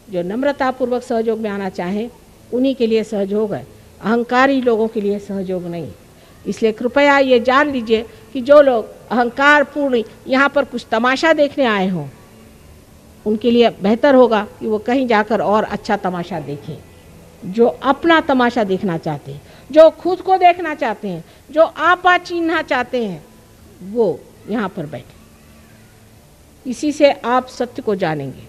जो नम्रतापूर्वक सहयोग में आना चाहें उन्हीं के लिए सहयोग है, अहंकारी लोगों के लिए सहयोग नहीं। इसलिए कृपया ये जान लीजिए कि जो लोग अहंकार पूर्ण यहाँ पर कुछ तमाशा देखने आए हों, उनके लिए बेहतर होगा कि वो कहीं जाकर और अच्छा तमाशा देखें। जो अपना तमाशा देखना चाहते हैं, जो खुद को देखना चाहते हैं, जो आपा चिन्हना चाहते हैं, वो यहाँ पर बैठे। इसी से आप सत्य को जानेंगे,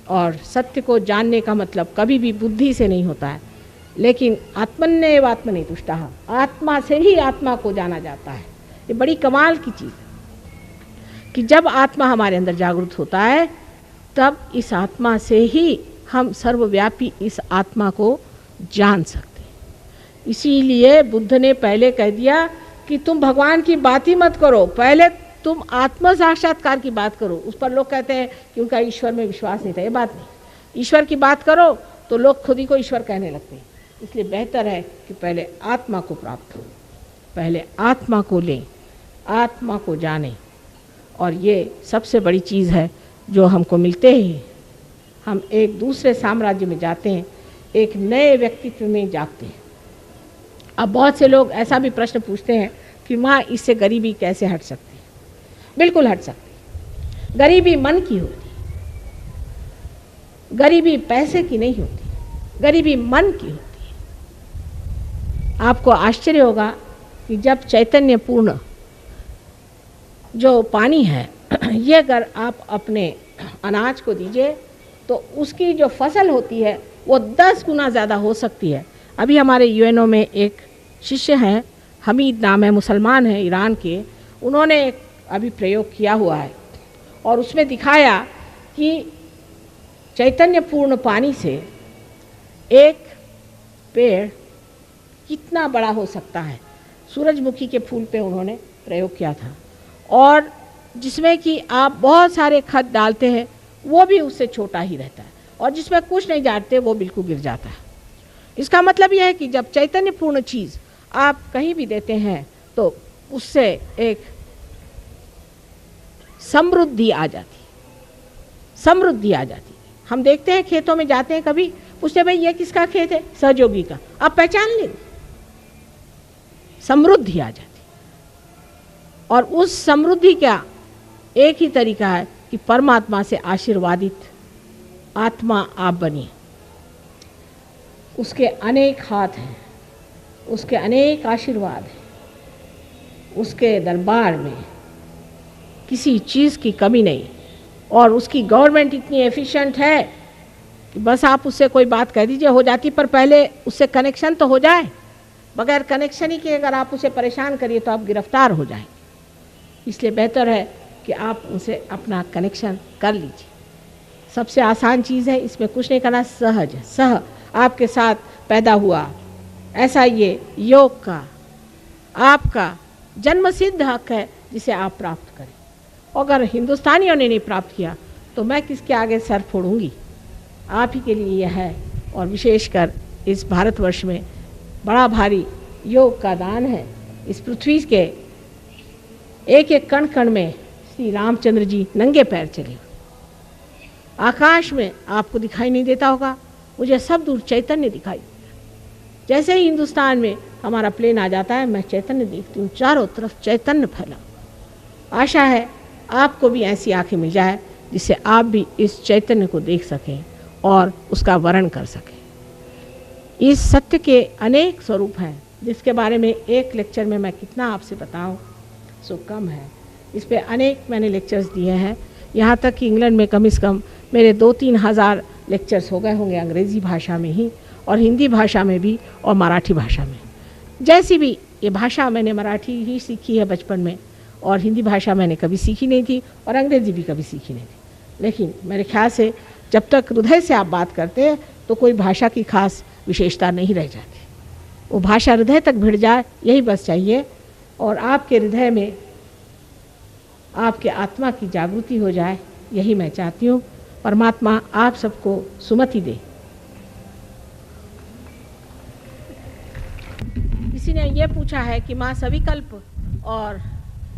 और सत्य को जानने का मतलब कभी भी बुद्धि से नहीं होता है, लेकिन आत्मन्येव आत्मनि तुष्टः, आत्मा से ही आत्मा को जाना जाता है। ये बड़ी कमाल की चीज़ है कि जब आत्मा हमारे अंदर जागृत होता है तब इस आत्मा से ही हम सर्वव्यापी इस आत्मा को जान सकते हैं। इसीलिए बुद्ध ने पहले कह दिया कि तुम भगवान की बात ही मत करो, पहले तुम आत्म साक्षात्कार की बात करो। उस पर लोग कहते हैं कि उनका ईश्वर में विश्वास नहीं था। ये बात नहीं, ईश्वर की बात करो तो लोग खुद ही को ईश्वर कहने लगते हैं। इसलिए बेहतर है कि पहले आत्मा को प्राप्त हो, पहले आत्मा को लें, आत्मा को जानें। और ये सबसे बड़ी चीज़ है जो हमको मिलते ही हम एक दूसरे साम्राज्य में जाते हैं, एक नए व्यक्तित्व में जागते हैं। अब बहुत से लोग ऐसा भी प्रश्न पूछते हैं कि माँ, इससे गरीबी कैसे हट सकती है? बिल्कुल हट सकती है। गरीबी मन की होती है, गरीबी पैसे की नहीं होती, गरीबी मन की होती है। आपको आश्चर्य होगा कि जब चैतन्य पूर्ण जो पानी है ये अगर आप अपने अनाज को दीजिए तो उसकी जो फसल होती है वो 10 गुना ज़्यादा हो सकती है। अभी हमारे यूएनओ में एक शिष्य हैं, हमीद नाम है, मुसलमान हैं, ईरान के। उन्होंने एक अभी प्रयोग किया हुआ है और उसमें दिखाया कि चैतन्य पूर्ण पानी से एक पेड़ कितना बड़ा हो सकता है। सूरजमुखी के फूल पे उन्होंने प्रयोग किया था, और जिसमें कि आप बहुत सारे खत डालते हैं वो भी उससे छोटा ही रहता है, और जिसमें कुछ नहीं डालते वो बिल्कुल गिर जाता है। इसका मतलब यह है कि जब चैतन्य पूर्ण चीज़ आप कहीं भी देते हैं तो उससे एक समृद्धि आ जाती, समृद्धि आ जाती। हम देखते हैं खेतों में जाते हैं, कभी पूछते भाई ये किसका खेत है? सहयोगी का। आप पहचान लेंगे, समृद्धि आ जाती। और उस समृद्धि का एक ही तरीका है कि परमात्मा से आशीर्वादित आत्मा आप बनिए। उसके अनेक हाथ हैं, उसके अनेक आशीर्वाद हैं, उसके दरबार में किसी चीज़ की कमी नहीं, और उसकी गवर्नमेंट इतनी एफिशिएंट है कि बस आप उससे कोई बात कह दीजिए हो जाती, पर पहले उससे कनेक्शन तो हो जाए। बगैर कनेक्शन ही के अगर आप उसे परेशान करिए तो आप गिरफ्तार हो जाएंगे। इसलिए बेहतर है कि आप उनसे अपना कनेक्शन कर लीजिए। सबसे आसान चीज़ है, इसमें कुछ नहीं करना, सहज है, सह आपके साथ पैदा हुआ। ऐसा ये योग का आपका जन्मसिद्ध हक है जिसे आप प्राप्त करें। अगर हिंदुस्तानियों ने नहीं प्राप्त किया तो मैं किसके आगे सर फोड़ूंगी? आप ही के लिए यह है। और विशेषकर इस भारतवर्ष में बड़ा भारी योग का दान है। इस पृथ्वी के एक एक कण कण में श्री रामचंद्र जी नंगे पैर चले। आकाश में आपको दिखाई नहीं देता होगा, मुझे सब दूर चैतन्य दिखाई। जैसे ही हिंदुस्तान में हमारा प्लेन आ जाता है मैं चैतन्य देखती हूँ, चारों तरफ चैतन्य फैला। आशा है आपको भी ऐसी आंखें मिल जाए जिससे आप भी इस चैतन्य को देख सकें और उसका वर्णन कर सकें। इस सत्य के अनेक स्वरूप हैं जिसके बारे में एक लेक्चर में मैं कितना आपसे बताऊं सो कम है। इस पे अनेक मैंने लेक्चर्स दिए हैं, यहाँ तक कि इंग्लैंड में कम से कम मेरे 2-3 हज़ार लेक्चर्स हो गए होंगे अंग्रेज़ी भाषा में ही, और हिंदी भाषा में भी, और मराठी भाषा में। जैसी भी ये भाषा मैंने मराठी ही सीखी है बचपन में, और हिंदी भाषा मैंने कभी सीखी नहीं थी, और अंग्रेज़ी भी कभी सीखी नहीं थी। लेकिन मेरे ख्याल से जब तक हृदय से आप बात करते हैं तो कोई भाषा की खास विशेषता नहीं रह जाती। वो भाषा हृदय तक भिड़ जाए, यही बस चाहिए। और आपके हृदय में आपके आत्मा की जागृति हो जाए, यही मैं चाहती हूँ। परमात्मा आप सबको सुमति दे। किसी ने ये पूछा है कि माँ सविकल्प और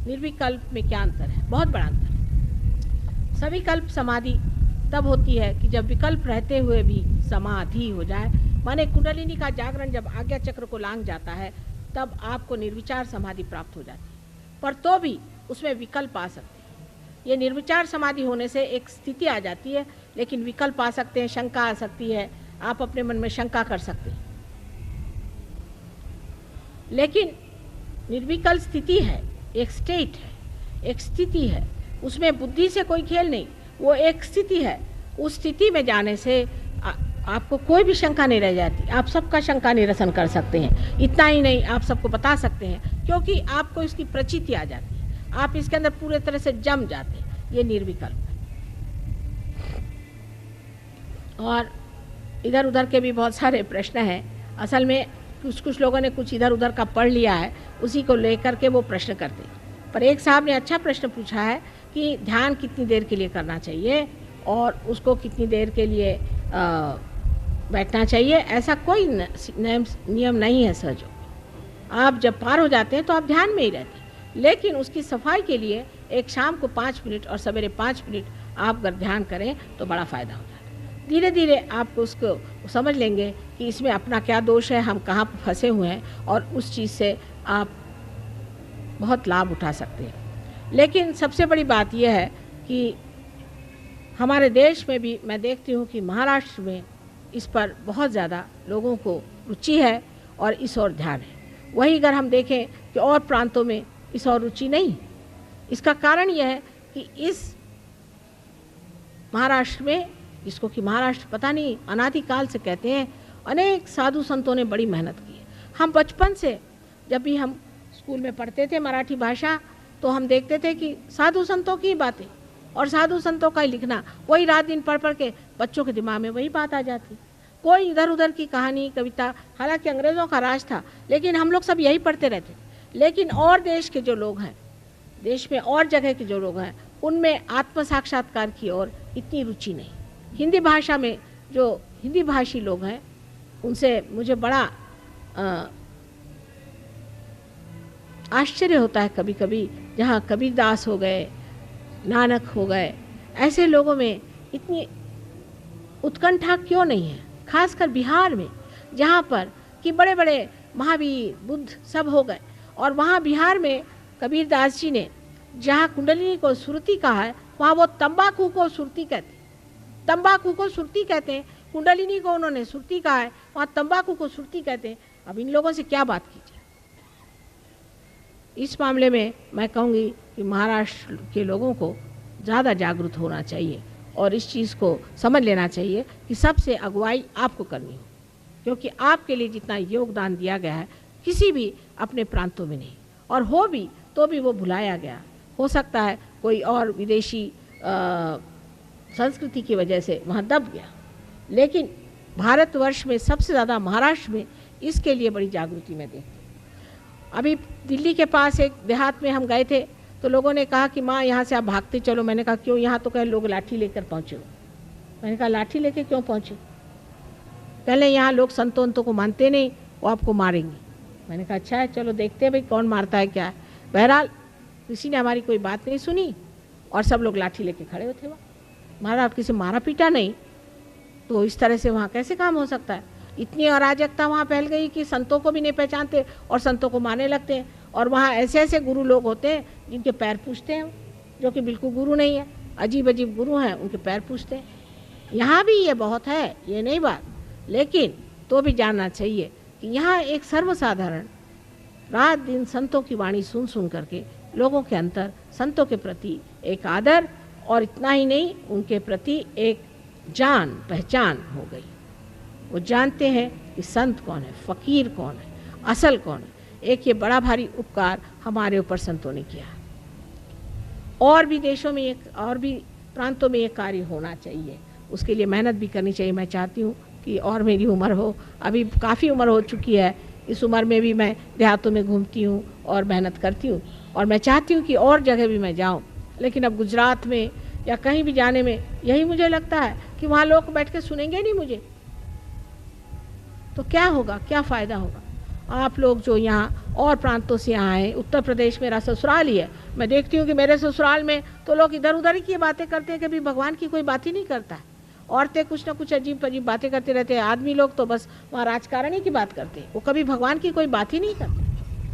निर्विकल्प में क्या अंतर है? बहुत बड़ा अंतर है। सविकल्प समाधि तब होती है कि जब विकल्प रहते हुए भी समाधि हो जाए, माने कुंडलिनी का जागरण जब आज्ञा चक्र को लांग जाता है तब आपको निर्विचार समाधि प्राप्त हो जाती है। पर तो भी उसमें विकल्प आ सकते हैं। ये निर्विचार समाधि होने से एक स्थिति आ जाती है, लेकिन विकल्प आ सकते हैं, शंका आ सकती है, आप अपने मन में शंका कर सकते हैं। लेकिन निर्विकल्प स्थिति है, एक स्टेट है, एक स्थिति है, उसमें बुद्धि से कोई खेल नहीं, वो एक स्थिति है। उस स्थिति में जाने से आपको कोई भी शंका नहीं रह जाती, आप सबका शंका निरसन कर सकते हैं। इतना ही नहीं, आप सबको बता सकते हैं, क्योंकि आपको इसकी प्रचिति आ जाती है, आप इसके अंदर पूरे तरह से जम जाते हैं। ये निर्विकल्प है। और इधर उधर के भी बहुत सारे प्रश्न हैं। असल में कुछ लोगों ने कुछ इधर उधर का पढ़ लिया है, उसी को लेकर के वो प्रश्न करते हैं। पर एक साहब ने अच्छा प्रश्न पूछा है कि ध्यान कितनी देर के लिए करना चाहिए और उसको कितनी देर के लिए बैठना चाहिए। ऐसा कोई नियम नहीं है सहजों। आप जब पार हो जाते हैं तो आप ध्यान में ही रहते हैं, लेकिन उसकी सफाई के लिए एक शाम को 5 मिनट और सवेरे 5 मिनट आप अगर ध्यान करें तो बड़ा फ़ायदा हो जाता है। धीरे धीरे आप उसको समझ लेंगे कि इसमें अपना क्या दोष है, हम कहाँ फंसे हुए हैं, और उस चीज़ से आप बहुत लाभ उठा सकते हैं। लेकिन सबसे बड़ी बात यह है कि हमारे देश में भी मैं देखती हूँ कि महाराष्ट्र में इस पर बहुत ज़्यादा लोगों को रुचि है और इस ओर ध्यान है। वहीं अगर हम देखें कि और प्रांतों में इस ओर रुचि नहीं। इसका कारण यह है कि इस महाराष्ट्र में, जिसको कि महाराष्ट्र पता नहीं अनादिकाल से कहते हैं, अनेक साधु संतों ने बड़ी मेहनत की है। हम बचपन से जब भी हम स्कूल में पढ़ते थे मराठी भाषा, तो हम देखते थे कि साधु संतों की बातें और साधु संतों का ही लिखना, वही रात दिन पढ़ पढ़ के बच्चों के दिमाग में वही बात आ जाती। कोई इधर उधर की कहानी कविता, हालांकि अंग्रेज़ों का राज था, लेकिन हम लोग सब यही पढ़ते रहते। लेकिन और देश के जो लोग हैं, देश में और जगह के जो लोग हैं, उनमें आत्म साक्षात्कार की ओर इतनी रुचि नहीं। हिंदी भाषा में जो हिंदी भाषी लोग हैं, उनसे मुझे बड़ा आश्चर्य होता है कभी कभी, जहाँ कबीरदास हो गए, नानक हो गए, ऐसे लोगों में इतनी उत्कंठा क्यों नहीं है। खासकर बिहार में, जहाँ पर कि बड़े बड़े महावीर बुद्ध सब हो गए, और वहाँ बिहार में कबीरदास जी ने जहाँ कुंडलिनी को सुरती कहा है, वहाँ वो तंबाकू को सुरती कहते हैं। तंबाकू को सुरती कहते हैं, कुंडलिनी को उन्होंने सुरती कहा है, वहाँ तंबाकू को सुरती कहते हैं। अब इन लोगों से क्या बात की जाए। इस मामले में मैं कहूँगी कि महाराष्ट्र के लोगों को ज़्यादा जागरूक होना चाहिए और इस चीज़ को समझ लेना चाहिए कि सबसे अगुवाई आपको करनी हो, क्योंकि आपके लिए जितना योगदान दिया गया है किसी भी अपने प्रांतों में नहीं, और हो भी तो भी वो भुलाया गया। हो सकता है कोई और विदेशी संस्कृति की वजह से वहाँ दब गया, लेकिन भारतवर्ष में सबसे ज़्यादा महाराष्ट्र में इसके लिए बड़ी जागृति मैं देखती हूँ। अभी दिल्ली के पास एक देहात में हम गए थे, तो लोगों ने कहा कि माँ यहाँ से आप भागते चलो। मैंने कहा क्यों, यहाँ तो कहे लोग लाठी लेकर पहुँचे हो। मैंने कहा लाठी लेके क्यों पहुँचे? पहले यहाँ लोग संतों को मानते नहीं, वो आपको मारेंगे। मैंने कहा अच्छा है, चलो देखते हैं भाई कौन मारता है क्या है। बहरहाल किसी ने हमारी कोई बात नहीं सुनी और सब लोग लाठी लेके खड़े होते वहाँ। महाराज किसी मारा पीटा नहीं, तो इस तरह से वहाँ कैसे काम हो सकता है। इतनी अराजकता वहाँ फैल गई कि संतों को भी नहीं पहचानते और संतों को मारने लगते हैं। और वहाँ ऐसे ऐसे गुरु लोग होते हैं जिनके पैर पूछते हैं, जो कि बिल्कुल गुरु नहीं है, अजीब अजीब गुरु हैं, उनके पैर पूछते हैं। यहाँ भी ये बहुत है, ये नहीं बात, लेकिन तो भी जानना चाहिए कि यहाँ एक सर्वसाधारण रात दिन संतों की वाणी सुन सुन करके लोगों के अंदर संतों के प्रति एक आदर, और इतना ही नहीं, उनके प्रति एक जान पहचान हो गई। वो जानते हैं कि संत कौन है, फ़कीर कौन है, असल कौन है। एक ये बड़ा भारी उपकार हमारे ऊपर संतों ने किया। और भी देशों में और भी प्रांतों में ये कार्य होना चाहिए, उसके लिए मेहनत भी करनी चाहिए। मैं चाहती हूँ कि और मेरी उम्र हो, अभी काफ़ी उम्र हो चुकी है, इस उम्र में भी मैं देहातों में घूमती हूँ और मेहनत करती हूँ, और मैं चाहती हूँ कि और जगह भी मैं जाऊँ। लेकिन अब गुजरात में या कहीं भी जाने में यही मुझे लगता है कि वहाँ लोग बैठ के सुनेंगे नहीं मुझे, तो क्या होगा, क्या फ़ायदा होगा। आप लोग जो यहाँ और प्रांतों से आए हैं, उत्तर प्रदेश मेरा ससुराल ही है, मैं देखती हूँ कि मेरे ससुराल में तो लोग इधर उधर ही की बातें करते हैं, कभी भगवान की कोई बात ही नहीं करता है। औरतें कुछ ना कुछ अजीब अजीब बातें करते रहते हैं, आदमी लोग तो बस वहाँ राजकारण ही की बात करते हैं, वो कभी भगवान की कोई बात ही नहीं करते।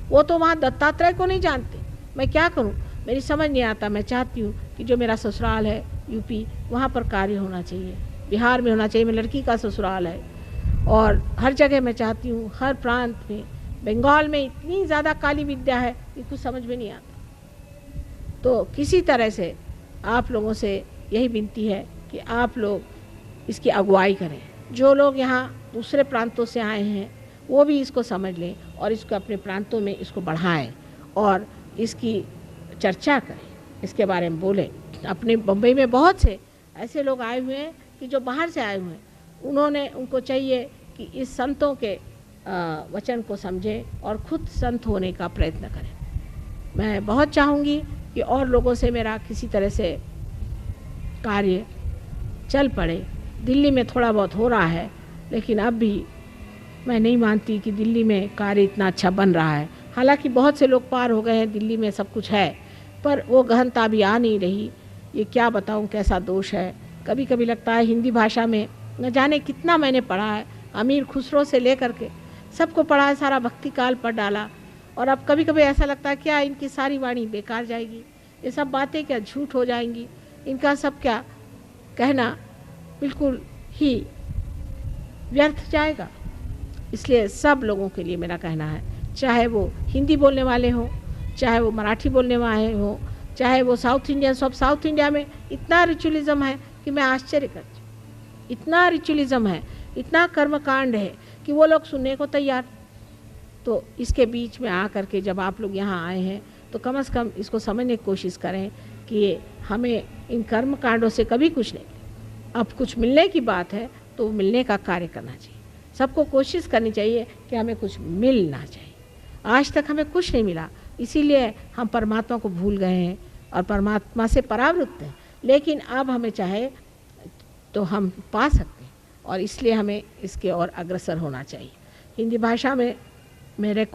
वो तो वहाँ दत्तात्रेय को नहीं जानते। मैं क्या करूँ, मेरी समझ नहीं आता। मैं चाहती हूँ कि जो मेरा ससुराल है यूपी, वहाँ पर कार्य होना चाहिए, बिहार में होना चाहिए। मेरी लड़की का ससुराल है और हर जगह मैं चाहती हूँ, हर प्रांत में। बंगाल में इतनी ज़्यादा काली विद्या है कि कुछ समझ में नहीं आता। तो किसी तरह से आप लोगों से यही विनती है कि आप लोग इसकी अगुवाई करें। जो लोग यहाँ दूसरे प्रांतों से आए हैं वो भी इसको समझ लें और इसको अपने प्रांतों में इसको बढ़ाएं और इसकी चर्चा करें, इसके बारे में बोलें। अपने बम्बई में बहुत से ऐसे लोग आए हुए हैं कि जो बाहर से आए हुए हैं, उनको चाहिए कि इस संतों के वचन को समझें और खुद संत होने का प्रयत्न करें। मैं बहुत चाहूँगी कि और लोगों से मेरा किसी तरह से कार्य चल पड़े। दिल्ली में थोड़ा बहुत हो रहा है, लेकिन अब भी मैं नहीं मानती कि दिल्ली में कार्य इतना अच्छा बन रहा है। हालांकि बहुत से लोग पार हो गए हैं, दिल्ली में सब कुछ है, पर वो गहनता भी आ नहीं रही। ये क्या बताऊं कैसा दोष है। कभी कभी लगता है हिंदी भाषा में न जाने कितना मैंने पढ़ा है, अमीर खुसरो से लेकर के सबको पढ़ा है, सारा भक्ति काल पढ़ डाला, और अब कभी कभी ऐसा लगता है क्या इनकी सारी वाणी बेकार जाएगी, ये सब बातें क्या झूठ हो जाएंगी, इनका सब क्या कहना बिल्कुल ही व्यर्थ जाएगा। इसलिए सब लोगों के लिए मेरा कहना है, चाहे वो हिंदी बोलने वाले हों, चाहे वो मराठी बोलने वाले हों, चाहे वो साउथ इंडियन, सब साउथ इंडिया में इतना रिचुअलिज्म है कि मैं आश्चर्य करती हूँ। इतना रिचुअलिज्म है, इतना कर्मकांड है कि वो लोग सुनने को तैयार। तो इसके बीच में आकर के जब आप लोग यहाँ आए हैं तो कम से कम इसको समझने की कोशिश करें कि हमें इन कर्म कांडों से कभी कुछ नहीं, अब कुछ मिलने की बात है तो मिलने का कार्य करना चाहिए। सबको कोशिश करनी चाहिए कि हमें कुछ मिलना चाहिए। आज तक हमें कुछ नहीं मिला, इसीलिए हम परमात्मा को भूल गए हैं और परमात्मा से परावृत्त हैं। लेकिन अब हमें चाहे तो हम पा सकते हैं और इसलिए हमें इसके और अग्रसर होना चाहिए। हिंदी भाषा में मैंने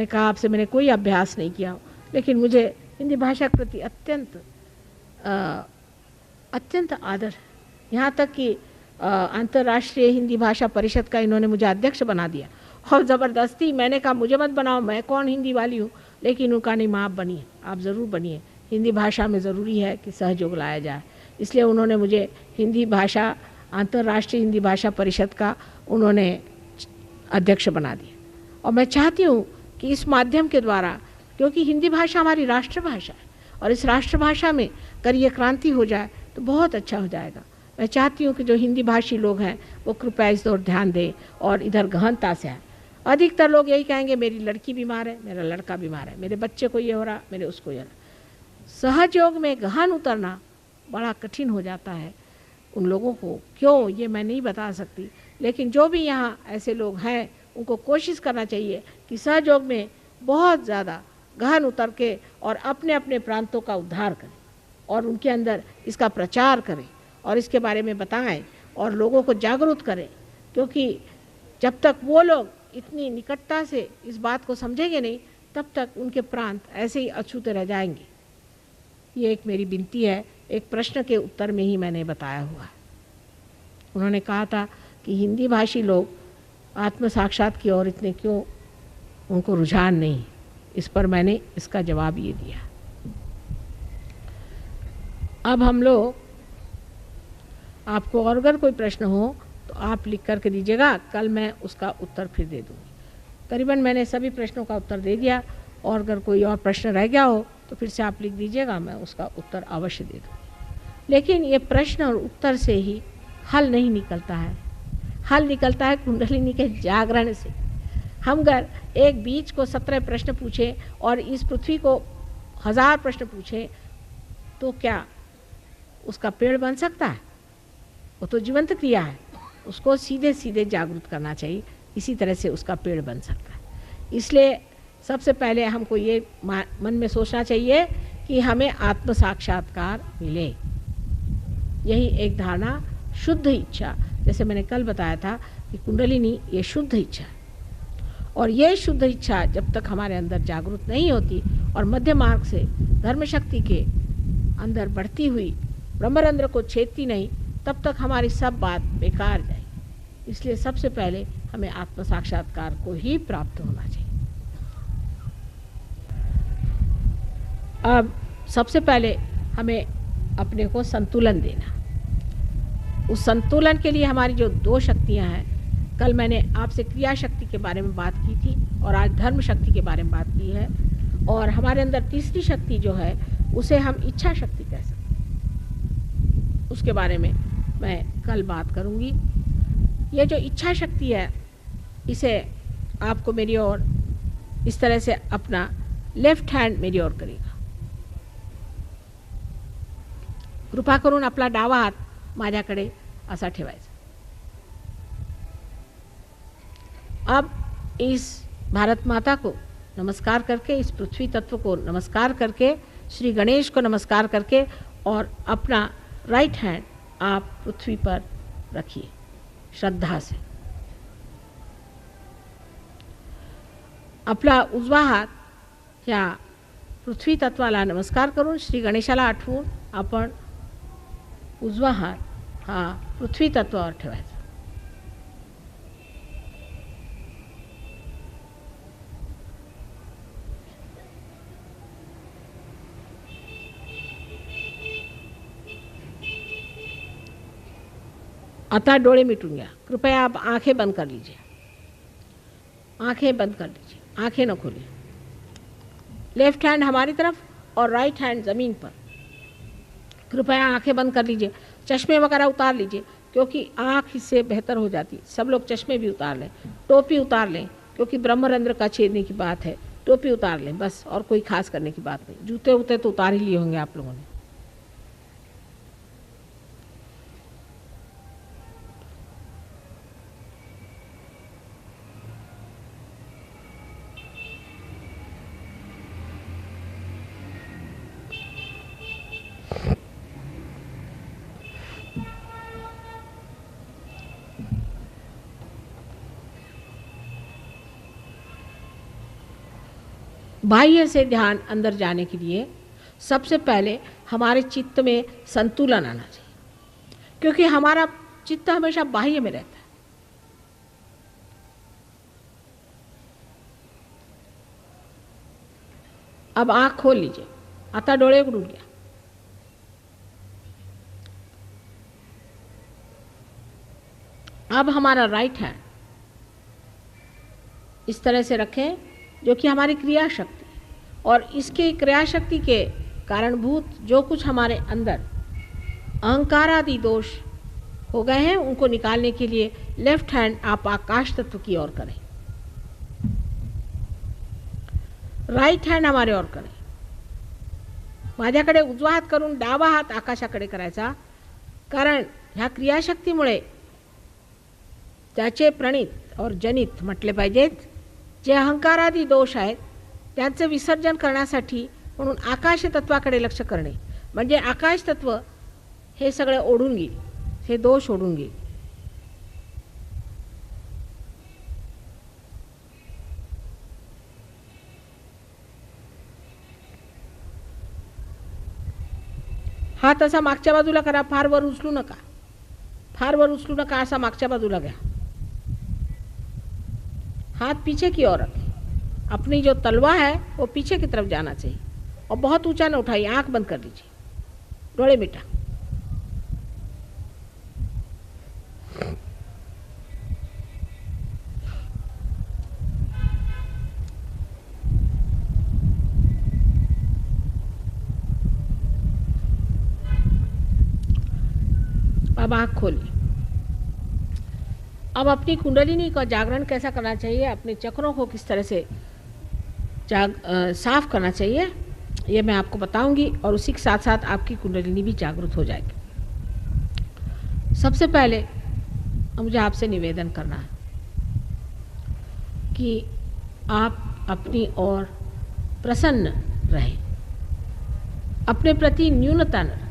कहा आपसे मैंने कोई अभ्यास नहीं किया, लेकिन मुझे हिंदी भाषा के प्रति अत्यंत आदर है। यहाँ तक कि अंतर्राष्ट्रीय हिंदी भाषा परिषद का इन्होंने मुझे अध्यक्ष बना दिया और ज़बरदस्ती। मैंने कहा मुझे मत बनाओ, मैं कौन हिंदी वाली हूँ, लेकिन उनका नहीं, माँ आप बनिए, आप ज़रूर बनिए। हिंदी भाषा में ज़रूरी है कि सहयोग लाया जाए, इसलिए उन्होंने मुझे हिंदी भाषा अंतर्राष्ट्रीय हिंदी भाषा परिषद का उन्होंने अध्यक्ष बना दिया। और मैं चाहती हूँ कि इस माध्यम के द्वारा, क्योंकि हिंदी भाषा हमारी राष्ट्रभाषा है और इस राष्ट्रभाषा में अगर ये क्रांति हो जाए तो बहुत अच्छा हो जाएगा। मैं चाहती हूँ कि जो हिंदी भाषी लोग हैं वो कृपया इस ओर ध्यान दें और इधर गहनता से आए। अधिकतर लोग यही कहेंगे मेरी लड़की बीमार है, मेरा लड़का बीमार है, मेरे बच्चे को ये हो रहा, मेरे उसको ये हो रहा। सहयोग में गहन उतरना बड़ा कठिन हो जाता है उन लोगों को, क्यों ये मैं नहीं बता सकती, लेकिन जो भी यहाँ ऐसे लोग हैं उनको कोशिश करना चाहिए कि सहयोग में बहुत ज़्यादा गहन उतर के और अपने अपने प्रांतों का उद्धार करें और उनके अंदर इसका प्रचार करें और इसके बारे में बताएं और लोगों को जागरूक करें। क्योंकि जब तक वो लोग इतनी निकटता से इस बात को समझेंगे नहीं, तब तक उनके प्रांत ऐसे ही अछूते रह जाएंगे। ये एक मेरी विनती है, एक प्रश्न के उत्तर में ही मैंने बताया हुआ है। उन्होंने कहा था कि हिंदी भाषी लोग आत्म साक्षात की ओर इतने क्यों उनको रुझान नहीं, इस पर मैंने इसका जवाब ये दिया। अब हम लोग, आपको और अगर कोई प्रश्न हो तो आप लिख करके दीजिएगा, कल मैं उसका उत्तर फिर दे दूँगी। करीबन मैंने सभी प्रश्नों का उत्तर दे दिया, और अगर कोई और प्रश्न रह गया हो तो फिर से आप लिख दीजिएगा, मैं उसका उत्तर अवश्य दे दूँगी। लेकिन ये प्रश्न और उत्तर से ही हल नहीं निकलता है, हल निकलता है कुंडलिनी के जागरण से। हम अगर एक बीज को 17 प्रश्न पूछें और इस पृथ्वी को 1000 प्रश्न पूछें तो क्या उसका पेड़ बन सकता है? वो तो जीवंत क्रिया है, उसको सीधे सीधे जागरूक करना चाहिए, इसी तरह से उसका पेड़ बन सकता है। इसलिए सबसे पहले हमको ये मन में सोचना चाहिए कि हमें आत्म साक्षात्कार मिले। यही एक धारणा, शुद्ध इच्छा, जैसे मैंने कल बताया था कि कुंडलिनी ये शुद्ध इच्छा है। और ये शुद्ध इच्छा जब तक हमारे अंदर जागृत नहीं होती और मध्य मार्ग से धर्म शक्ति के अंदर बढ़ती हुई ब्रह्मरंध्र को छेदती नहीं, तब तक हमारी सब बात बेकार जाएगी। इसलिए सबसे पहले हमें आत्म साक्षात्कार को ही प्राप्त होना चाहिए। अब सबसे पहले हमें अपने को संतुलन देना। उस संतुलन के लिए हमारी जो दो शक्तियां हैं, कल मैंने आपसे क्रिया शक्ति के बारे में बात की थी और आज धर्म शक्ति के बारे में बात की है, और हमारे अंदर तीसरी शक्ति जो है उसे हम इच्छा शक्ति कह सकते हैं। उसके बारे में मैं कल बात करूंगी। ये जो इच्छा शक्ति है, इसे आपको मेरी ओर इस तरह से अपना लेफ्ट हैंड मेरी ओर करेगा। कृपा करून आपला डावा हात माझ्याकडे असा ठेवायचा। अब इस भारत माता को नमस्कार करके, इस पृथ्वी तत्व को नमस्कार करके, श्री गणेश को नमस्कार करके और अपना राइट हैंड आप पृथ्वी पर रखिए श्रद्धा से। आपला उजवा हात या पृथ्वी तत्वाला नमस्कार करून श्री गणेशाला आठवून आपण उजवा हात हा पृथ्वी तत्वावर ठेवायचा। आता डोळे मिटून घ्या। कृपया आप आंखें बंद कर लीजिए, आंखें बंद कर लीजिए, आंखें न खोलिए। लेफ्ट हैंड हमारी तरफ और राइट हैंड ज़मीन पर। कृपया आंखें बंद कर लीजिए, चश्मे वगैरह उतार लीजिए, क्योंकि आँख इससे बेहतर हो जाती। सब लोग चश्मे भी उतार लें, टोपी उतार लें, क्योंकि ब्रह्मरंध्र का छेदने की बात है। टोपी उतार लें बस, और कोई खास करने की बात नहीं। जूते उते तो उतार ही लिए होंगे आप लोगों ने। बाह्य से ध्यान अंदर जाने के लिए सबसे पहले हमारे चित्त में संतुलन आना चाहिए, क्योंकि हमारा चित्त हमेशा बाह्य में रहता है। अब आँख खोल लीजिए, आता डोळे उघडून घ्या। अब हमारा राइट हैंड इस तरह से रखें, जो कि हमारी क्रिया शक्ति, और इसके क्रिया शक्ति के कारणभूत जो कुछ हमारे अंदर अहंकार आदि दोष हो गए हैं, उनको निकालने के लिए लेफ्ट हैंड आप आकाश तत्व की ओर करें, राइट हैंड हमारे ओर करें। माझ्याकडे उजवा हात करून डावा हात आकाशाकडे करायचा, कारण ह्या क्रियाशक्तीमुळे त्याचे प्रणित और जनित म्हटले पाहिजेत, जे अहंकारादी दोष आहेत त्यांचे विसर्जन करण्यासाठी म्हणून आकाश तत्वाकडे लक्ष करणे, म्हणजे आकाश तत्व हे सगळे ओढून घेईल, हे दोष ओढून घेईल। हात असा मागच्या बाजूला करा, फार वर उचलू नका, फार वर उचलू नका, असा मागच्या बाजूला घ्या। हाथ पीछे की ओर रखें, अपनी जो तलवा है वो पीछे की तरफ जाना चाहिए, और बहुत ऊंचा न उठाइए। आंख बंद कर लीजिए, डोळे मिटा। अब आँख खोलिए। अब अपनी कुंडलिनी का जागरण कैसा करना चाहिए, अपने चक्रों को किस तरह से साफ करना चाहिए, ये मैं आपको बताऊंगी, और उसी के साथ साथ आपकी कुंडलिनी भी जागृत हो जाएगी। सबसे पहले मुझे आपसे निवेदन करना है कि आप अपनी ओर प्रसन्न रहें, अपने प्रति न्यूनता न रखें।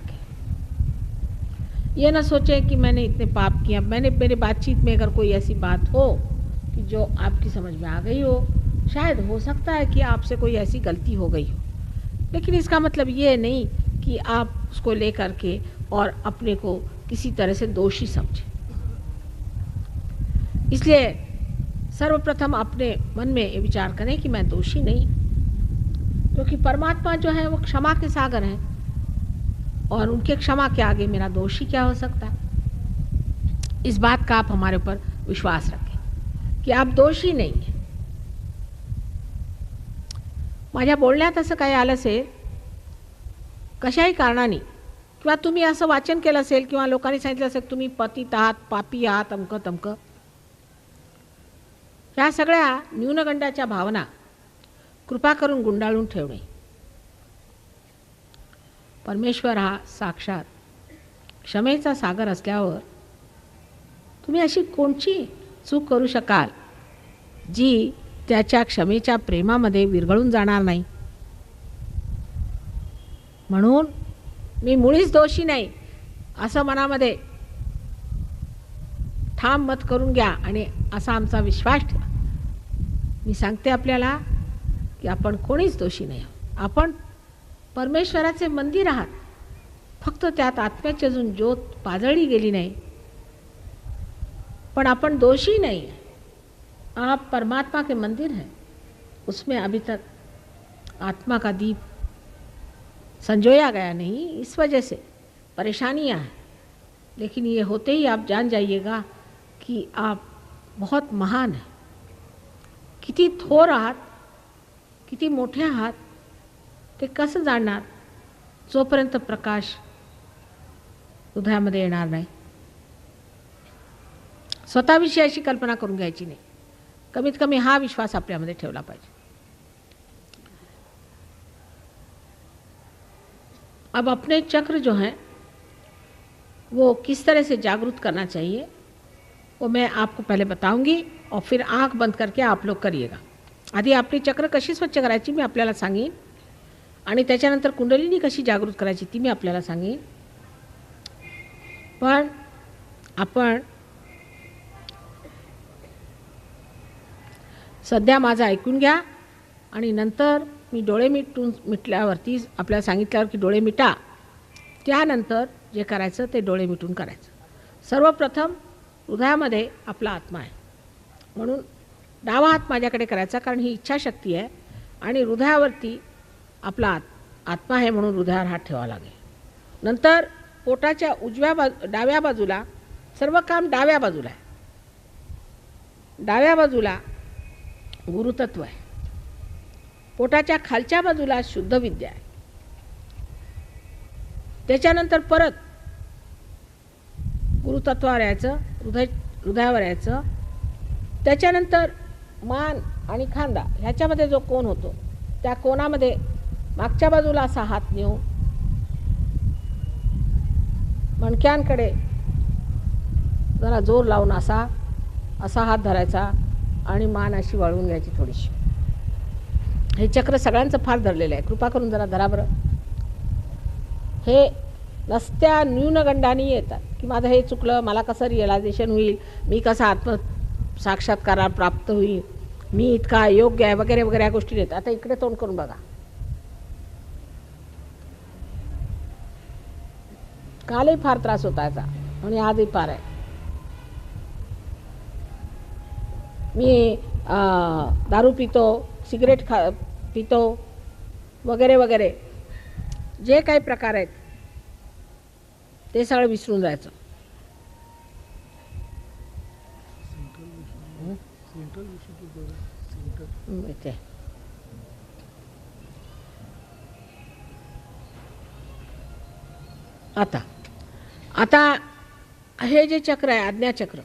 ये ना सोचें कि मैंने इतने पाप किया। मैंने मेरे बातचीत में अगर कोई ऐसी बात हो कि जो आपकी समझ में आ गई हो। शायद हो सकता है कि आपसे कोई ऐसी गलती हो गई हो, लेकिन इसका मतलब ये नहीं कि आप उसको लेकर के और अपने को किसी तरह से दोषी समझें। इसलिए सर्वप्रथम अपने मन में ये विचार करें कि मैं दोषी नहीं, क्योंकि परमात्मा जो है वो क्षमा के सागर हैं, और उनके क्षमा के आगे मेरा दोष ही क्या हो सकता है। इस बात का आप हमारे ऊपर विश्वास रखें कि आप दोषी नहीं हैं। माझ्या बोलण्यात असं काही आलं असेल कशाही कारणाने, किंवा तुम्ही असं वाचन केलं असेल किंवा लोकांनी सांगितलं असेल तुम्ही पतित आहात, पापी आहात, अमकं तमकं, ह्या सगळ्या न्यूनगंडाच्या भावना कृपा करून गुंडाळून ठेवणे। परमेश्वर हा साक्षात क्षमेचा सागर असल्यावर तुम्ही अशी कोणची चूक करू शकाल जी त्याच्या क्षमेच्या प्रेमामध्ये विरघळून जाणार नाही। म्हणून मी मुळीच दोषी नाही असं मनामध्ये ठाम मत करून घ्या आणि असा आमचा विश्वास ठेवा। मी सांगते आपल्याला की आपण कोणीच दोषी नाही आहोत। आपण परमेश्वराचे मंदिर आहात, फक्त त्यात आत्म्याची अजून ज्योत पाजळली गेली नाही, पण अपन दोषी नहीं है। आप परमात्मा के मंदिर हैं, उसमें अभी तक आत्मा का दीप संजोया गया नहीं, इस वजह से परेशानियां हैं। लेकिन ये होते ही आप जान जाइएगा कि आप बहुत महान हैं। किती थोर आहात, किती मोठे आहात ते कसं जाणणार जोपर्यंत प्रकाश हृदयामध्ये येणार नाही। स्वतःविषयी अशी कल्पना करून घ्यायची नाही, कमीत कमी हा विश्वास आपल्यामध्ये ठेवला पाहिजे। अब अपने चक्र जो हैं वो किस तरह से जागृत करना चाहिए वो मैं आपको पहले बताऊंगी, और फिर आंख बंद करके आप लोग करिएगा। आधी आपली चक्र कशी स्वच्छ करायची मी आपल्याला सांगेन, आणि त्याच्यानंतर कुंडलिनी कशी जागृत करायची ती मी आपल्याला सांगेन। पण आपण सध्या माझं ऐकून घ्या, आणि नंतर मी डोळे मिटल्यावरती आपल्याला सांगितल्यावर की डोळे मिटा, त्यानंतर जे करायचं ते डोळे मिटून करायचं। सर्वप्रथम हृदयामध्ये आपला आत्मा आहे, म्हणून डावा हात माझ्याकडे करायचा, कारण ही इच्छाशक्ती आहे, आणि हृदयावरती आपला आत्मा आहे म्हणून हृदयावर हात ठेवावा लागेल। नंतर पोटाच्या डाव्या बाजूला सर्व काम डाव्या बाजूला आहे। डाव्या बाजूला गुरुतत्व आहे, पोटाच्या खालच्या बाजूला शुद्ध विद्या आहे, त्याच्यानंतर परत गुरुतत्वावर यायचं, हृदयावर यायचं, त्याच्यानंतर मान आणि खांदा ह्याच्यामध्ये जो कोन होतो त्या कोनामध्ये मागच्या बाजूला असा हात नेऊन मणक्यांकडे जरा जोर लावून असा हात धरायचा आणि मान अशी वळवून घ्यायची थोडीशी। हे चक्र सगळ्यांचं फार धरलेलं आहे, कृपा करून जरा धरा बरं। हे नसत्या न्यूनगंडानी येतात की माझं हे चुकलं, मला कसं रिअलायझेशन होईल, मी कसा आत्म साक्षात्कार प्राप्त होईल, मी इतका योग्य आहे वगैरे वगैरे या गोष्टी येतात। आता इकडे तोंड करून बघा, कालही फार त्रास होता याचा आणि आजही फार आहे। मी दारू पितो, सिगरेट पितो वगैरे वगैरे जे काही प्रकार आहेत ते सगळं विसरून जायचं। इथे आता हे जे चक्र आहे आज्ञाचक्र,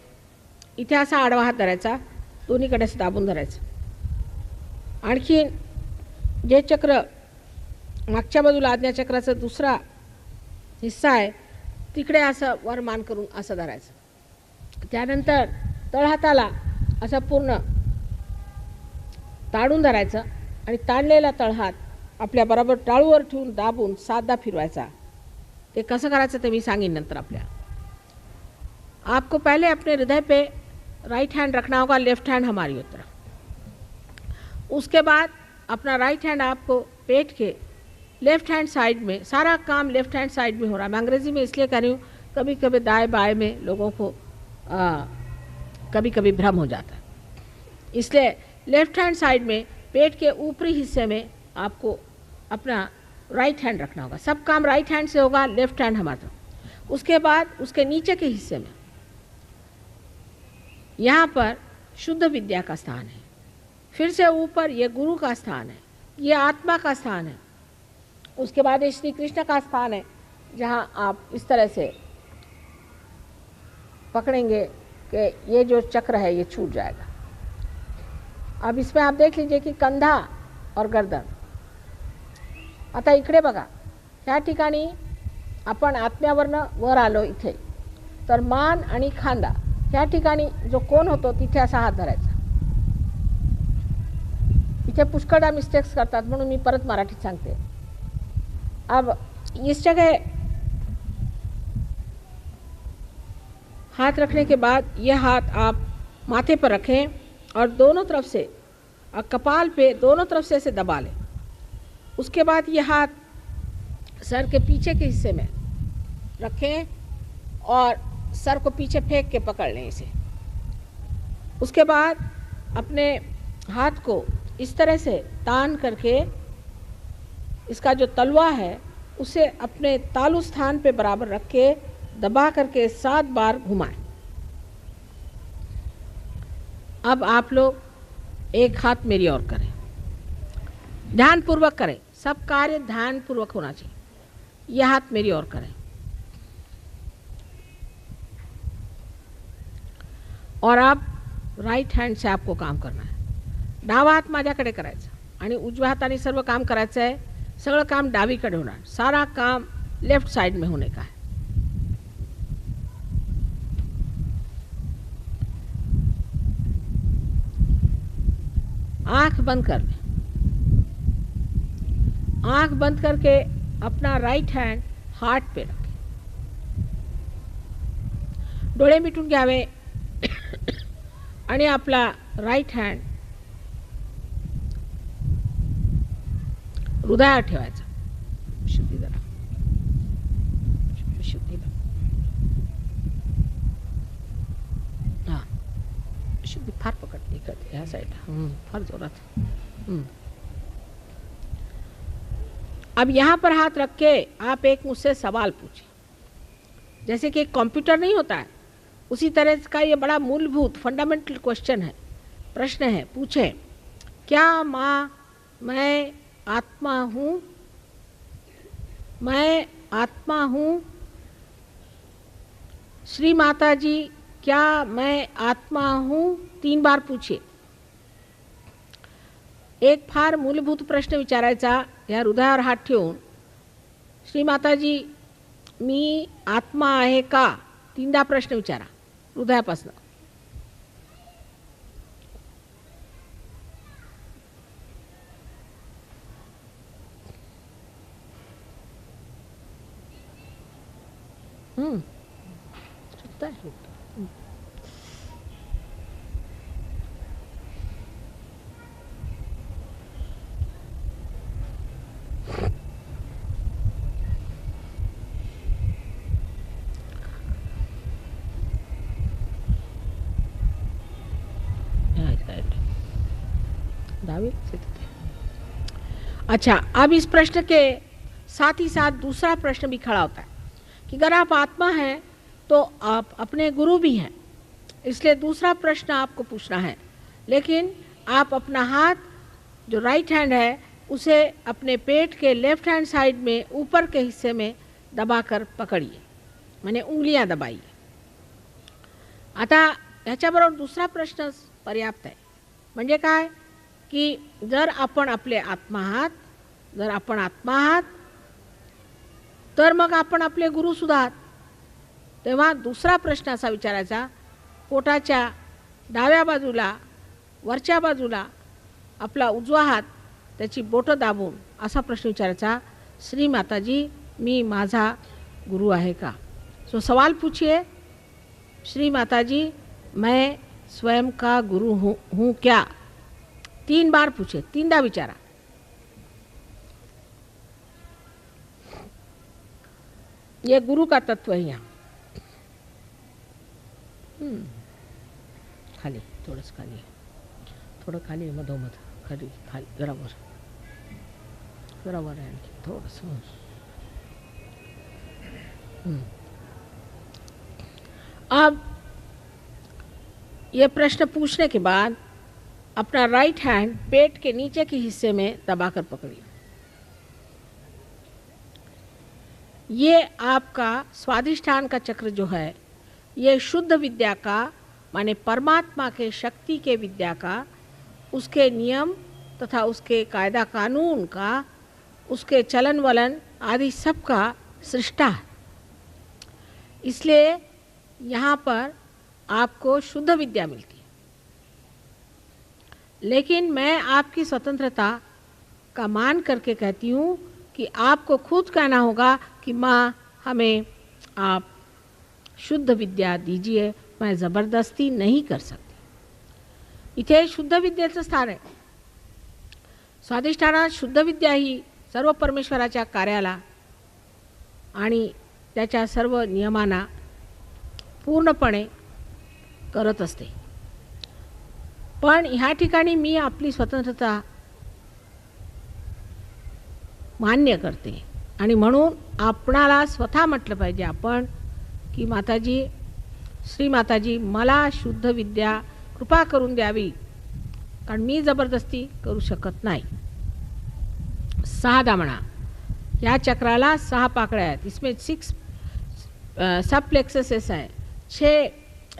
इथे असा आडवा हात धरायचा, दोन्हीकडे असं दाबून धरायचं। आणखी जे चक्र मागच्या बाजूला आज्ञाचक्राचा दुसरा हिस्सा आहे तिकडे असं वर मान करून असं धरायचं। त्यानंतर तळहाताला असं पूर्ण ताडून धरायचं आणि ताणलेला तळहात आपल्या बरोबर टाळूवर ठेवून दाबून साधा फिरवायचा। ते कसं करायचं ते मी सांगेन नंतर आपल्याला। आपको पहले अपने हृदय पे राइट हैंड रखना होगा, लेफ्ट हैंड हमारी तरफ। उसके बाद अपना राइट हैंड आपको पेट के लेफ्ट हैंड साइड में, सारा काम लेफ्ट हैंड साइड में हो रहा है। मैं अंग्रेज़ी में इसलिए कह रही हूँ, कभी कभी दाएं बाएं में लोगों को कभी कभी भ्रम हो जाता है, इसलिए लेफ्ट हैंड साइड में पेट के ऊपरी हिस्से में आपको अपना राइट हैंड रखना होगा। सब काम राइट हैंड से होगा, लेफ्ट हैंड हमारा तरफ। उसके बाद उसके नीचे के हिस्से में यहाँ पर शुद्ध विद्या का स्थान है। फिर से ऊपर ये गुरु का स्थान है, ये आत्मा का स्थान है। उसके बाद ये श्री कृष्ण का स्थान है, जहाँ आप इस तरह से पकड़ेंगे कि ये जो चक्र है ये छूट जाएगा। अब इसमें आप देख लीजिए की कंधा और गर्दन। आता इकडे बघा, ह्या ठिकाणी आपण आत्म्यावरनं वर आलो इथे, तर मान आणि खांदा ह्या ठिकाणी जो कोण होतो तिथे असा हात धरायचा। इथे पुष्कळदा मिस्टेक्स करतात, म्हणून मी परत मराठीत सांगते। अब इस जगह हाथ रखने के बाद यह हाथ आप माथे पर रखें और दोनों तरफ से कपाल पे दोनों तरफ से ऐसे दबा लें। उसके बाद यह हाथ सर के पीछे के हिस्से में रखें और सर को पीछे फेंक के पकड़ लें इसे। उसके बाद अपने हाथ को इस तरह से तान करके इसका जो तलवा है उसे अपने तालु स्थान पे बराबर रख के दबा करके 7 बार घुमाएं। अब आप लोग एक हाथ मेरी ओर करें, ध्यानपूर्वक करें, सब कार्य ध्यानपूर्वक होना चाहिए। यह हाथ मेरी ओर करें और आप राइट हँड से आपको काम करना है। डावा हात माझ्याकडे करायचा आणि उजव्या हाताने सर्व काम करायचं आहे। सगळं काम डावीकडे होणार, सारा काम लेफ्ट साइड में होने का है। आंख बंद कर लें। आंख बंद करके अपना राइट हैंड हार्ट पे रखें, डोळे मिटून घ्यावे आणि आपला राइट हँड हृदयावर ठेवायचा। शुद्धी जरा, शुद्धी हां, शुद्धी फार पकडते इकडे ह्या साईडला, फार जोरात। अब यहाँ पर हाथ रख के आप एक मुझसे सवाल पूछिए, जैसे कि एक कंप्यूटर नहीं होता है, उसी तरह का ये बड़ा मूलभूत फंडामेंटल क्वेश्चन है, प्रश्न है। पूछे, क्या माँ मैं आत्मा हूँ? मैं आत्मा हूँ? श्री माता जी क्या मैं आत्मा हूँ? 3 बार पूछिए। एक फार मूलभूत प्रश्न विचारायचा, या हृदयावर हात ठेवून, श्री माताजी मी आत्मा आहे का? 3दा प्रश्न विचारा हृदयापासून। चुकता है। अच्छा, अब इस प्रश्न के साथ ही साथ दूसरा प्रश्न भी खड़ा होता है कि अगर आप आत्मा हैं तो आप अपने गुरु भी हैं, इसलिए दूसरा प्रश्न आपको पूछना है। लेकिन आप अपना हाथ जो राइट हैंड है उसे अपने पेट के लेफ्ट हैंड साइड में ऊपर के हिस्से में दबाकर पकड़िए, माने उंगलियां दबाइए। आता ह्याच्याबरोबर दुसरा प्रश्न पर्याप्त आहे, म्हणजे काय की जर आपण आपले आत्मा आहात, जर आपण आत्मा आहात तर मग आपण आपले गुरु सुद्धा आहात। तेव्हा दुसरा प्रश्न असा विचारायचा, पोटाच्या डाव्या बाजूला वरच्या बाजूला आपला उजवा हात त्याची बोटं दाबून असा प्रश्न विचारायचा, श्री माताजी मी माझा गुरु आहे का? सो सवाल पूछिए, श्री माताजी मैं स्वयं का गुरु हूँ क्या? 3 बार पूछे, 3दा विचारा। ये गुरु का तत्व है यहाँ। खाली थोडंसं खाली आहे, थोडं खाली आहे, मधोमध खाली खाली जरा वर आहे आणखी थोडंसं। अब ये प्रश्न पूछने के बाद अपना राइट हैंड पेट के नीचे के हिस्से में दबाकर पकड़िए। ये आपका स्वाधिष्ठान का चक्र जो है, ये शुद्ध विद्या का, माने परमात्मा के शक्ति के विद्या का, उसके नियम तथा उसके कायदा कानून का, उसके चलन वलन आदि सब का सृष्टा है। इसलिए यहाँ पर आपको शुद्ध विद्या मिलती है। लेकिन मैं आपकी स्वतंत्रता का मान करके कहती हूँ कि आपको खुद कहना होगा कि माँ हमें आप शुद्ध विद्या दीजिए, मैं ज़बरदस्ती नहीं कर सकती। इथे शुद्ध विद्येचं स्थान आहे। स्वाधिष्ठानात शुद्ध विद्या ही सर्व परमेश्वराच्या कार्याला आणि त्याच्या सर्व नियमांना पूर्णपणे करत असते। पण ह्या ठिकाणी मी आपली स्वतंत्रता मान्य करते आणि म्हणून आपणाला स्वतः म्हटलं पाहिजे आपण की माताजी, श्री माताजी, मला शुद्ध विद्या कृपा करून द्यावी, कारण मी जबरदस्ती करू शकत नाही। 6 दामणा, या चक्राला 6 पाकळ्या आहेत, इसमें 6 सब प्लेक्सेस हैं, 6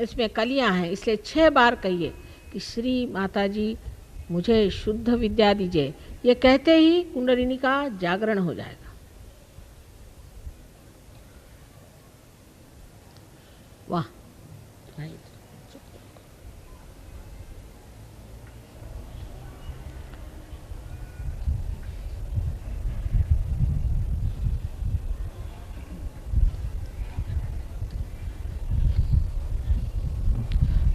इसमें कलियां हैं। इसलिए 6 बार कहिए कि श्री माताजी मुझे शुद्ध विद्या दीजिए। ये कहते ही कुंडलिनी का जागरण हो जाएगा। वाह,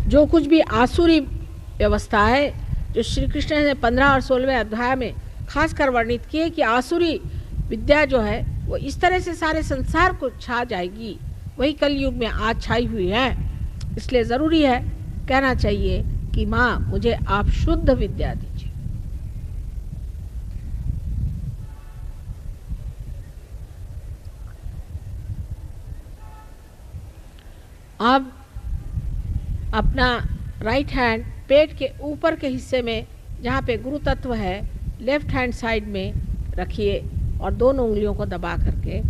जो कुछ भी आसुरी व्यवस्था है, जो श्री कृष्ण ने 15 और 16वें अध्याय में खासकर वर्णित किए कि आसुरी विद्या जो है वो इस तरह से सारे संसार को छा जाएगी, वही कलयुग में आज छाई हुई है। इसलिए ज़रूरी है कहना चाहिए कि माँ मुझे आप शुद्ध विद्या दीजिए। अब अपना राइट हैंड पेट के ऊपर के हिस्से में जहाँ पे गुरु तत्व है, लेफ्ट हैंड साइड में रखिए और दोनों उंगलियों को दबा करके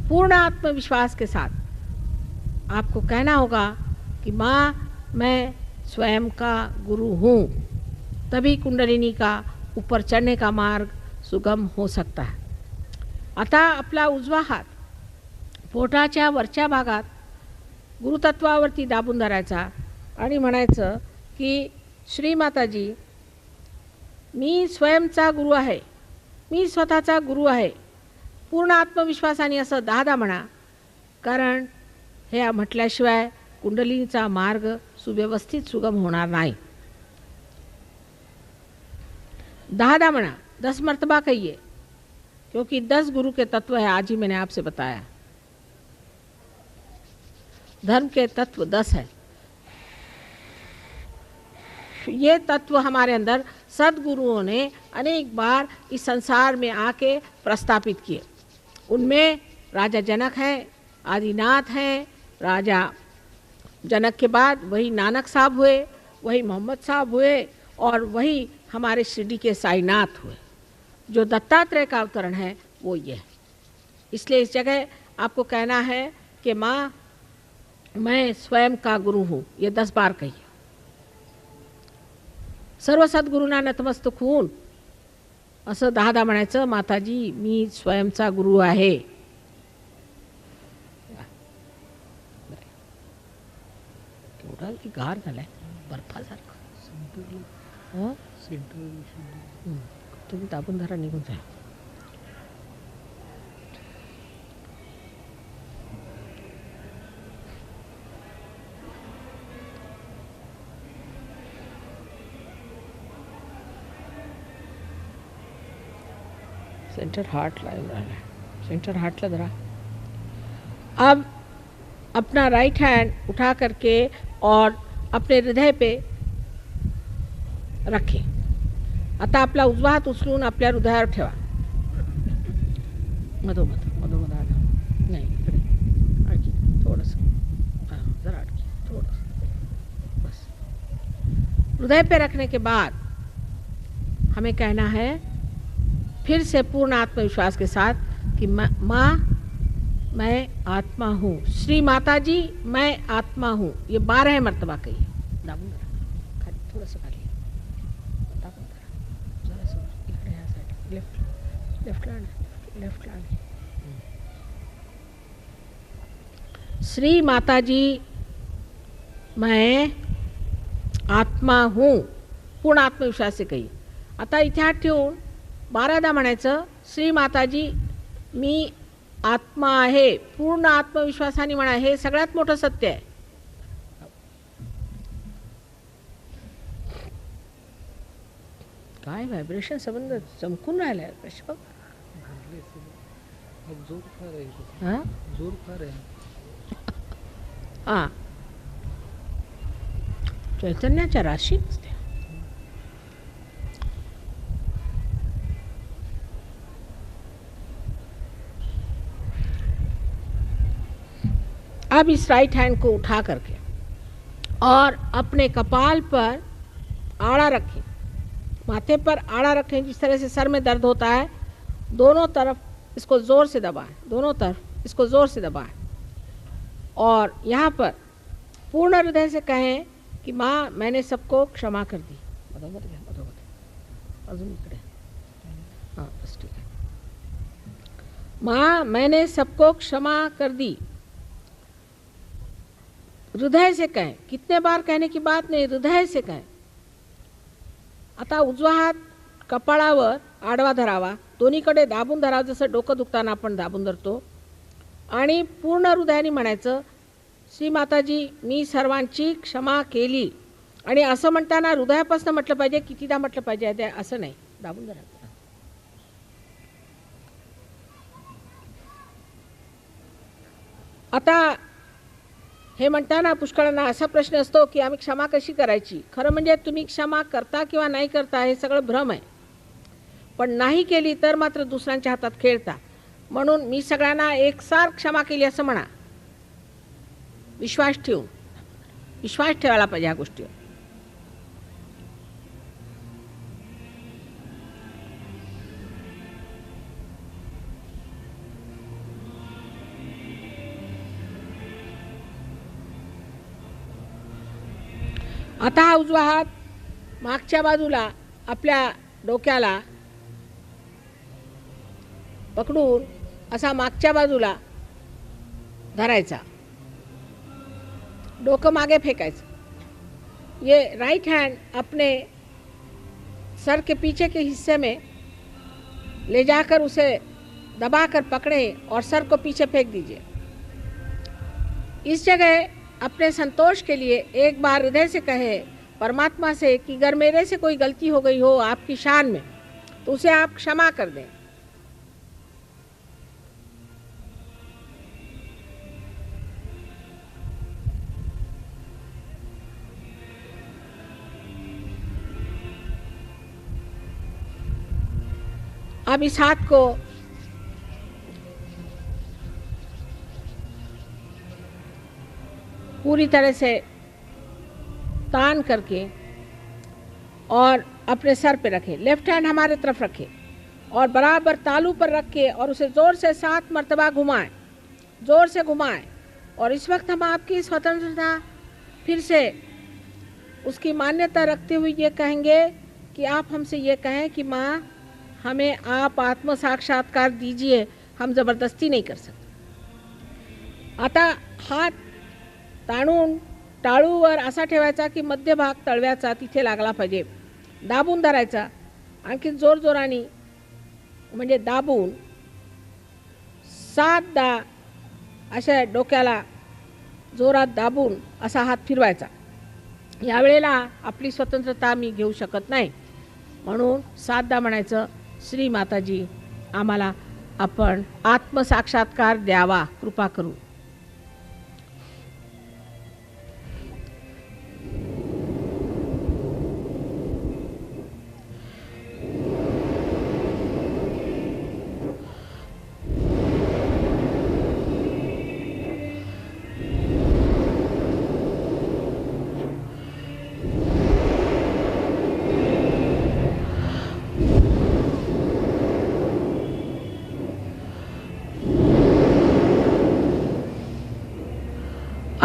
पूर्ण आत्मविश्वास के साथ आपको कहना होगा कि माँ मैं स्वयं का गुरु हूँ, तभी कुंडलिनी का ऊपर चढ़ने का मार्ग सुगम हो सकता है। आता आपला उजवा हात पोटाच्या वरच्या भागात गुरुतत्वावरती दाबून धरायचा आणि म्हणायचं की श्री माताजी, मी स्वयंचा गुरु आहे, मी स्वतःचा गुरु आहे। पूर्ण आत्मविश्वासाने असं 10दा म्हणा, कारण हे म्हटल्याशिवाय कुंडलिनीचा मार्ग सुव्यवस्थित सुगम होणार नाही। 10दा म्हणा, 10 मर्तबा कहिए, क्योंकि 10 गुरु के तत्व है। आज ही मैंने आपसे बताया, धर्म के तत्व 10 है। ये तत्व हमारे अंदर सद्गुरुओं ने अनेक बार इस संसार में आके प्रस्तापित किए। उनमें राजा जनक हैं, आदिनाथ हैं। राजा जनक के बाद वही नानक साहब हुए, वही मोहम्मद साहब हुए और वही हमारे शिरडी के साईनाथ हुए। जो दत्तात्रेय का अवतरण है वो ये है। इसलिए इस जगह आपको कहना है कि माँ मैं स्वयं का गुरु हूँ, ये 10 बार कहिए। सर्व सद्गुरूंना नतमस्तक होऊन असं 10दा म्हणायचं, माताजी मी स्वयंचा गुरु आहे। केवढा की गार झालाय बर्फासारखं। तुम्ही दाबून धरा, निघून जा। सेंटर हार्ट लाइन रहा है, सेंटर हार्ट लग रहा। अब अपना राइट हैंड उठा करके और अपने हृदय पे रखें। आता आपला उजवा हात उचलून आपल्या हृदयावर ठेवा. मधोमध मधोमध आला नाही, इकडे आणखी थोडंसं, हां जरा आणखी थोडंसं, बस. हृदय पे रखने के बाद हमें कहना है फिर से पूर्ण आत्मविश्वास के साथ कि माँ मैं आत्मा हूँ, श्री माता जी मैं आत्मा हूँ. ये 12 मर्तबा कही. दाबून धरा खाली, थोडंसं खाली दाबून धरा, जरासं इकडे ह्या side, left left land. Shri Mata जी मैं आत्मा हूँ, पूर्ण आत्मविश्वास से कही. आता इथे हात ठेवून 12दा म्हणायचं श्री माताजी मी आत्मा आहे. पूर्ण आत्मविश्वासाने म्हणा, हे सगळ्यात मोठं सत्य आहे. काय व्हायब्रेशन संबंध चमकून राहिलाय कशा बघ. जोर फार आहे, हां जोर फार आहे. हां चैतन्याच्या राशी असते. अब इस राइट हैंड को उठा करके और अपने कपाल पर आड़ा रखें, माथे पर आड़ा रखें. जिस तरह से सर में दर्द होता है, दोनों तरफ इसको ज़ोर से दबाएं, दोनों तरफ इसको ज़ोर से दबाएं. और यहाँ पर पूर्ण हृदय से कहें कि माँ मैंने सबको क्षमा कर दी. अजून इकडे, हाँ बस ठीक है. माँ मैंने सबको क्षमा कर दी. हृदय से कहें, कितने बार कहने की बात नहीं, हृदय से कहें. आता उजवा हात कपाळावर आडवा धरावा, दोन्हीकडे दाबून धरावा, जसं डोकं दुखताना आपण दाबून धरतो. आणि पूर्ण हृदयाने म्हणायचं श्री माताजी मी सर्वांची क्षमा केली. आणि असं म्हणताना हृदयापासून म्हटलं पाहिजे, कितीदा म्हटलं पाहिजे ते असं नाही, दाबून धरायचं. आता हे म्हणताना पुष्कळांना असा प्रश्न असतो की आम्ही क्षमा कशी करायची. खरं म्हणजे तुम्ही क्षमा करता किंवा नाही करता हे सगळं भ्रम आहे. पण नाही केली तर मात्र दुसऱ्यांच्या हातात खेळता. म्हणून मी सगळ्यांना एकसार क्षमा केली असं म्हणा. विश्वास ठेवून, विश्वास ठेवायला पाहिजे ह्या गोष्टीवर. आता हा उजवा हात मागच्या बाजूला आपल्या डोक्याला पकडून असा मागच्या बाजूला धरायचा, डोकं मागे फेकायचं. ये राइट हैंड अपने सर के पीछे के हिस्से में ले जाकर उसे दबाकर पकड़े और सर को पीछे फेंक दीजिए. इस जगह अपने संतोष के लिए एक बार हृदय से कहे परमात्मा से कि अगर मेरे से कोई गलती हो गई हो आपकी शान में तो उसे आप क्षमा कर दें. अब इस हाथ को पूरी तरह से तान करके और अपने सर पे रखें. लेफ्ट हैंड हमारे तरफ रखें और बराबर तालू पर रख के और उसे ज़ोर से 7 मरतबा घुमाएं, ज़ोर से घुमाएं. और इस वक्त हम आपकी स्वतंत्रता फिर से उसकी मान्यता रखते हुए ये कहेंगे कि आप हमसे ये कहें कि माँ हमें आप आत्म साक्षात्कार दीजिए, हम ज़बरदस्ती नहीं कर सकते. आता हात ताणून टाळूवर असा ठेवायचा की मध्य भाग तळव्याचा तिथे लागला पाहिजे. दाबून धरायचा, आणखी जोरजोराने म्हणजे दाबून 7दा अशा डोक्याला जोरात दाबून असा हात फिरवायचा. यावेळेला आपली स्वतंत्रता मी घेऊ शकत नाही म्हणून 7दा म्हणायचं श्री माताजी आम्हाला आपण आत्मसाक्षात्कार द्यावा कृपा करून.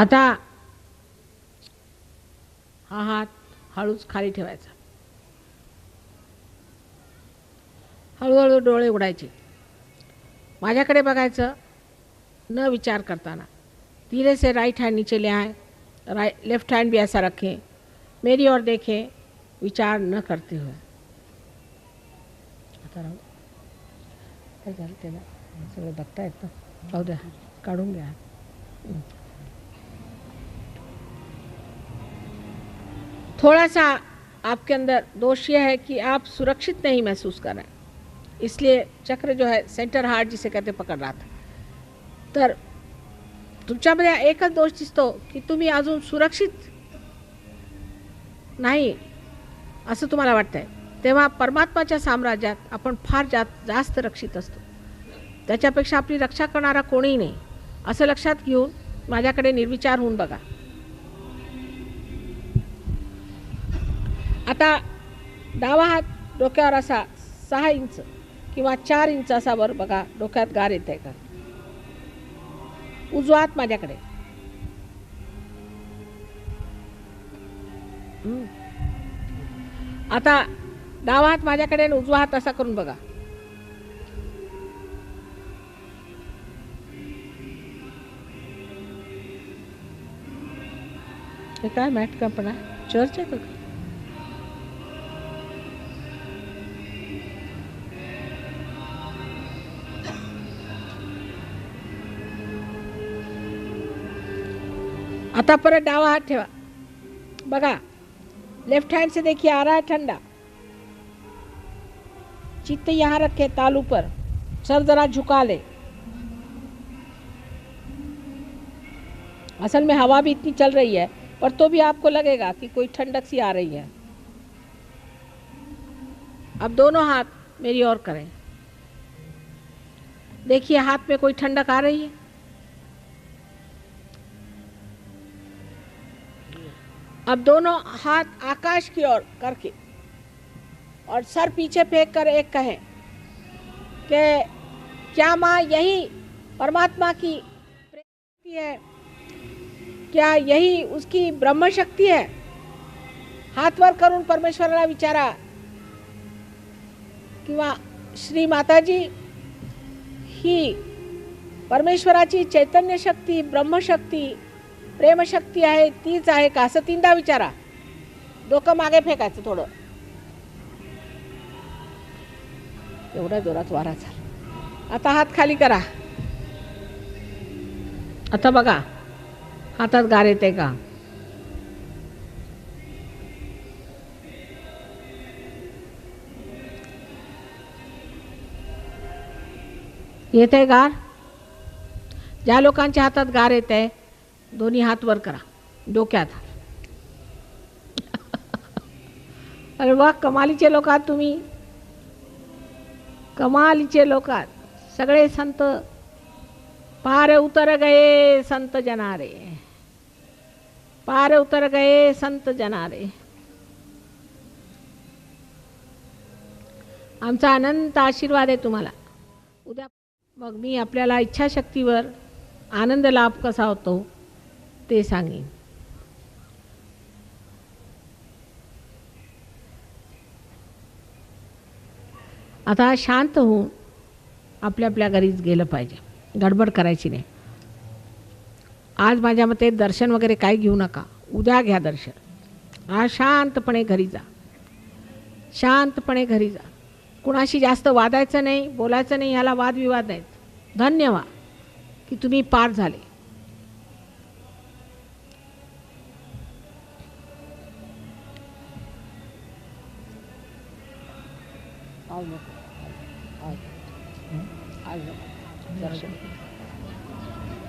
आता हा हात हळूच खाली ठेवायचा. हळूहळू डोळे उघडायचे. माझ्याकडे बघायचं न विचार करताना. धीरे से राइट हैंड नीचे ले आए, लेफ्ट हैंड भी ऐसा रखें, मेरी ओर देखें, विचार न करते हुए. आता राहू काय झालं त्याला सगळं बघतायत ना. राहू द्या, काढून घ्या. थोड़ा सा आपके अंदर दोष यह है कि आप सुरक्षित नहीं महसूस कर रहे हैं, इसलिए चक्र जो है सेंटर हार्ट जिसे कहते पकड रहा था. तर तुमच्यामध्ये एकच दोष दिसतो की तुम्ही अजून सुरक्षित नाही असं तुम्हाला वाटतंय. तेव्हा परमात्माच्या साम्राज्यात आपण फार जास्त रक्षित असतो. त्याच्यापेक्षा आपली रक्षा करणारा कोणीही नाही असं लक्षात घेऊन माझ्याकडे निर्विचार होऊन बघा. आता डावा हात डोक्यावर असा 6 इंच किंवा 4 इंच असा वर बघा. डोक्यात गार येते का. उजवा हात माझ्याकडे. आता डावा हात माझ्याकडे आणि उजवा हात असा करून बघा. हे काय मॅट का पण चर्च आहे का. आता परत डावा हात ठेवा बघा. लेफ्ट हैंड से देखिए आ रहा है ठंडा. चित्त यहाँ रखे तालू पर, सर जरा झुका ले. असल में हवा भी इतनी चल रही है पर तो भी आपको लगेगा कि कोई ठंडक सी आ रही है. अब दोनों हाथ मेरी ओर करें. देखिए हाथ में कोई ठंडक आ रही है. अब दोनों हाथ आकाश की ओर करके और सर पीछे फेंक कर एक कहें कि क्या माँ यही परमात्मा की शक्ति है, क्या यही उसकी ब्रह्म शक्ती है. हात वर करून परमेश्वराला विचारा किंवा श्री माताजी ही परमेश्वराची चैतन्य शक्ती, ब्रह्मशक्ती, प्रेमशक्ती आहे तीच आहे का असं 3दा विचारा. डोकं मागे फेकायचं थोडं. एवढ्या जोरात वारा झाला. आता हात खाली करा. आता बघा हातात गार येते का. येते गार. ज्या लोकांच्या हातात गार येते दोन्ही हात वर करा डोक्यात. अरे वा कमालीचे लोक आहात तुम्ही. कमालीचे लोक आहात. सगळे संत पार उतर गए संत जनारे, पार उतर गए संत जनारे. आमचा अनंत आशीर्वाद आहे तुम्हाला. उद्या मग मी आपल्याला इच्छाशक्तीवर आनंद लाभ कसा होतो ते सांगेन. आता शांत होऊन आपल्या आपल्या घरीच गेलं पाहिजे. गडबड करायची नाही. आज माझ्या मते दर्शन वगैरे काय घेऊ नका. उद्या घ्या दर्शन. आज शांतपणे घरी जा. शांतपणे घरी जा. कुणाशी जास्त वादायचं नाही, बोलायचं नाही. ह्याला वादविवाद नाहीत. धन्यवाद की तुम्ही पार झाले.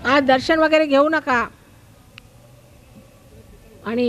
आज दर्शन वगैरे घेऊ नका आणि